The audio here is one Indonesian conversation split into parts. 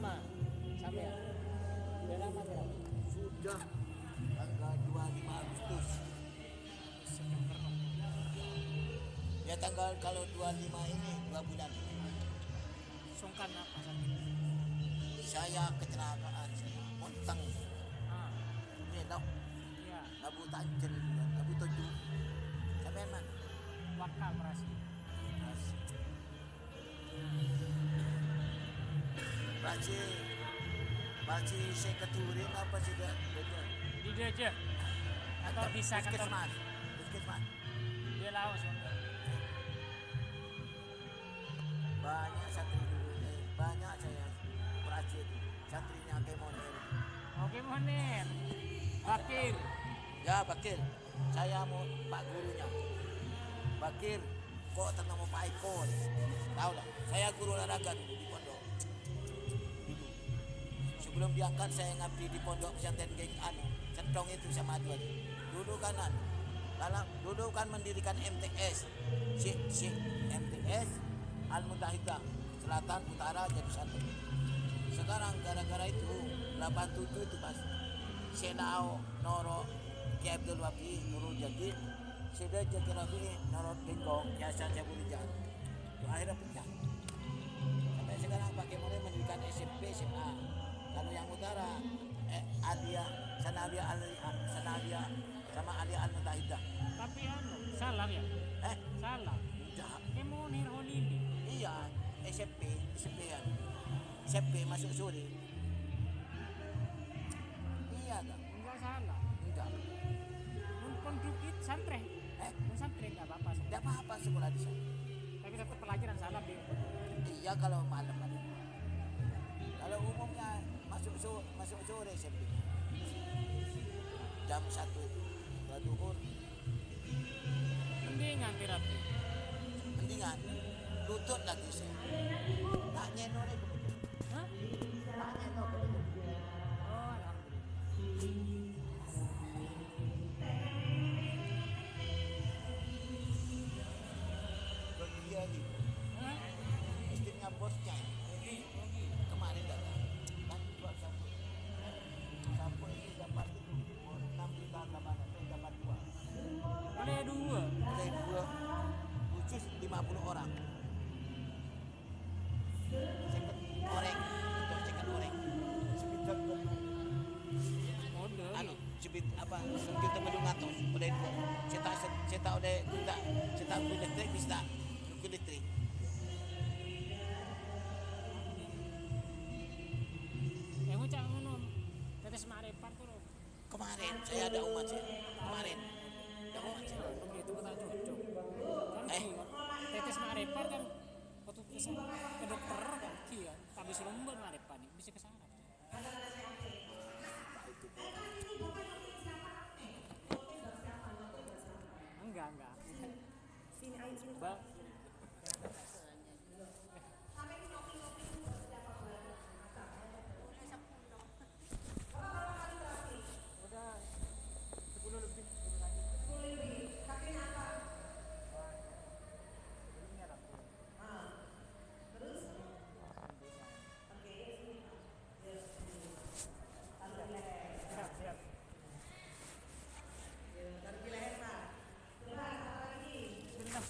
lama sampai ya? Udah lama berapa? Sudah tanggal 25 Agustus. September. Ya tanggal kalau 25 ini 2 bulan. Sungkan apa sakit? Saya kecelakaan, saya montang. Ah, Ini tau, iya. Abu Tanjil, Abu Toju. Sampai mana? Wakal merasi. Baci saya keturin apa sih dah? Di dia aja. Atau bisa kantor Puskesmas. dia laos ya. Banyak santri dulu, banyak saya Praci itu. Santrinya Kemoner. Oke Moner. Bakir. Ya Bakir, saya mau Pak gurunya. Bakir, kok ketemu Pak Eko? Tahu lah, saya guru olahraga dulu di pondok. Dulu. Sebelum diangkat saya ngabdi di pondok pesantren geng Centong itu sama dua. Dulu kanan. Dulu kan mendirikan MTS. Si MTS Al Mutahidah Selatan Utara jadi satu. Sekarang gara-gara itu 87 itu Mas. Senao Noro Ki Abdul Wafi Nurul Jadid sudah jadi Rabi Noro Dengkong Yasan Jabulijan. Itu akhirnya pecah. Sampai sekarang pakai mulai mendirikan SMP SMA. Kalau yang utara Alia Sanawiyah sama Alia Al Mutahidah. Tapi salah ya? Salah. Udah. Moner Holili. Iya, SMP kan. SMP masuk sore. Iya tak? Enggak salah. Enggak. Kontribut santri. Santri enggak apa-apa. Enggak apa-apa sekolah di sana. Tapi satu pelajaran salah dia. Iya kalau malam ada. Kalau umumnya masuk sore SMP. Jam 1 itu setelah duhur. Mendingan terapi. Mendingan lutut lagi saya. Tak nyenor itu. Hah? Tak nyenor itu. Oh, alhamdulillah. Dia ni istrinya bosnya kemarin datang kan jual sapu itu dapat itu 6 juta kabanan itu dapat 2 Ada dua khusus 50 orang second oreng untuk second oreng sebitar model sebit apa kita belum ngatur udah 2 cetak udah cetak listrik bisa listrik. Yang ucap ngono. Tetes Marepan tuh. Kemarin saya ada umat saya. Kemarin. Ada umat saya. Begitu kata cocok. Kan tetes Marepan kan waktu ke dokter kan kia. Habis lomba Marepan bisa ke sana. Enggak. Sini ayo sini. Udah 10 lebih. Kakeknya apa? Ini ada. Terus? Oke, sini. Taruh di leher. Siap. Taruh di leher, Pak. Coba, apa lagi? Sudah.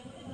Yang